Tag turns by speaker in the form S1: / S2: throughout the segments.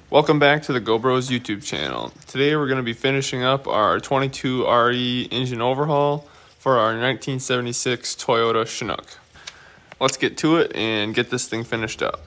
S1: Welcome back to the GoBros YouTube channel. Today we're going to be finishing up our 22 RE engine overhaul for our 1976 Toyota Chinook. Let's get to it and get this thing finished up.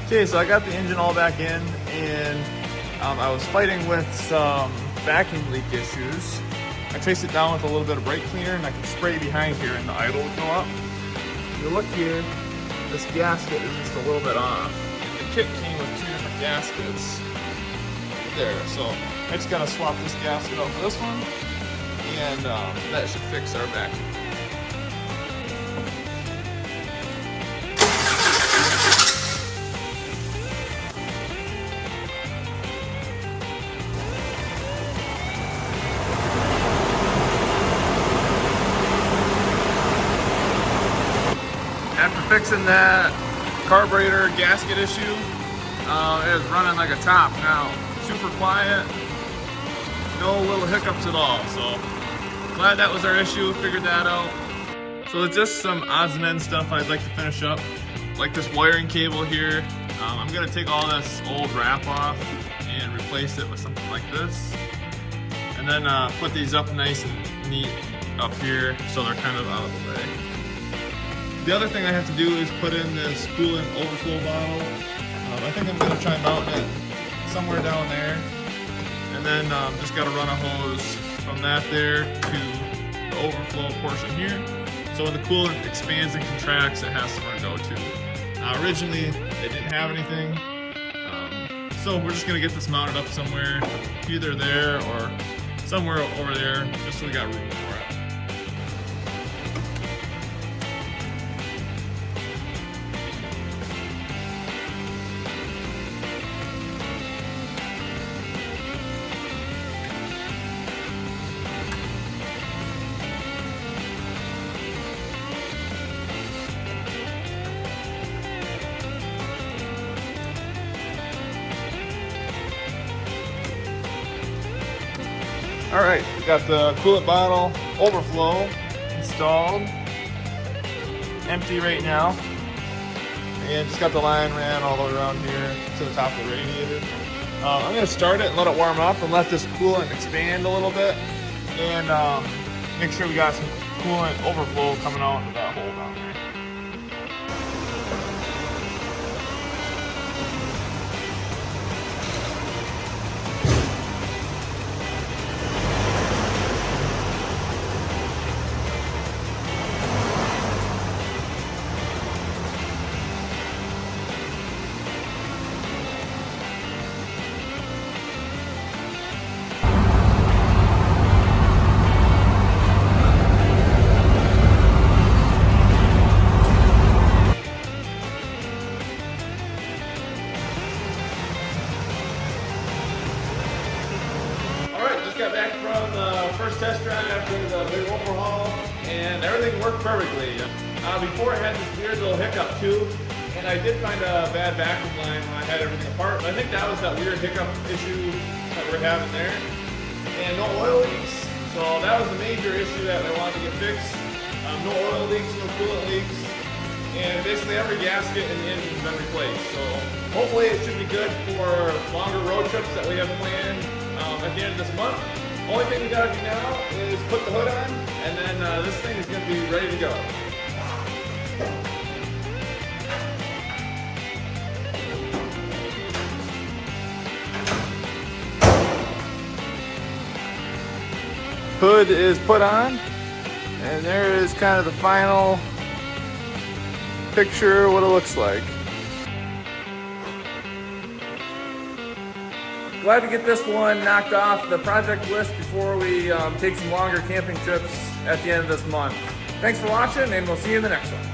S1: Okay, so I got the engine all back in, and I was fighting with some vacuum leak issues. I traced it down with a little bit of brake cleaner, and I can spray behind here and the idle would go up. If you look here, this gasket is just a little bit off. The kit came with 2 different gaskets there, so I just gotta swap this gasket out for this one, and that should fix our vacuum. After fixing that carburetor gasket issue, it is running like a top now. Super quiet, no little hiccups at all. So glad that was our issue, figured that out. So it's just some odds and ends stuff I'd like to finish up, like this wiring cable here. I'm gonna take all this old wrap off and replace it with something like this. And then put these up nice and neat up here so they're kind of out of the way. The other thing I have to do is put in this coolant overflow bottle. I think I'm going to try mounting it somewhere down there. And then just got to run a hose from that there to the overflow portion here. So when the coolant expands and contracts, it has somewhere to go to. Originally, it didn't have anything. So we're just going to get this mounted up somewhere, either there or somewhere over there, just so we got room for it. All right, we got the coolant bottle overflow installed, empty right now, and just got the line ran all the way around here to the top of the radiator. I'm gonna start it and let it warm up and let this coolant expand a little bit, and make sure we got some coolant overflow coming out of that hole down there. Got back from the first test drive after the big overhaul, and everything worked perfectly. Before I had this weird little hiccup too, and I did find a bad vacuum line when I had everything apart, but I think that was that weird hiccup issue that we're having there. And no oil leaks, so that was the major issue that I wanted to get fixed. No oil leaks, no coolant leaks, and basically every gasket in the engine has been replaced. So hopefully it should be good for longer road trips that we have planned at the end of this month. Only thing we gotta do now is put the hood on, and then this thing is gonna be ready to go. Hood is put on, and there is kind of the final picture, what it looks like. Glad to get this one knocked off the project list before we take some longer camping trips at the end of this month. Thanks for watching, and we'll see you in the next one.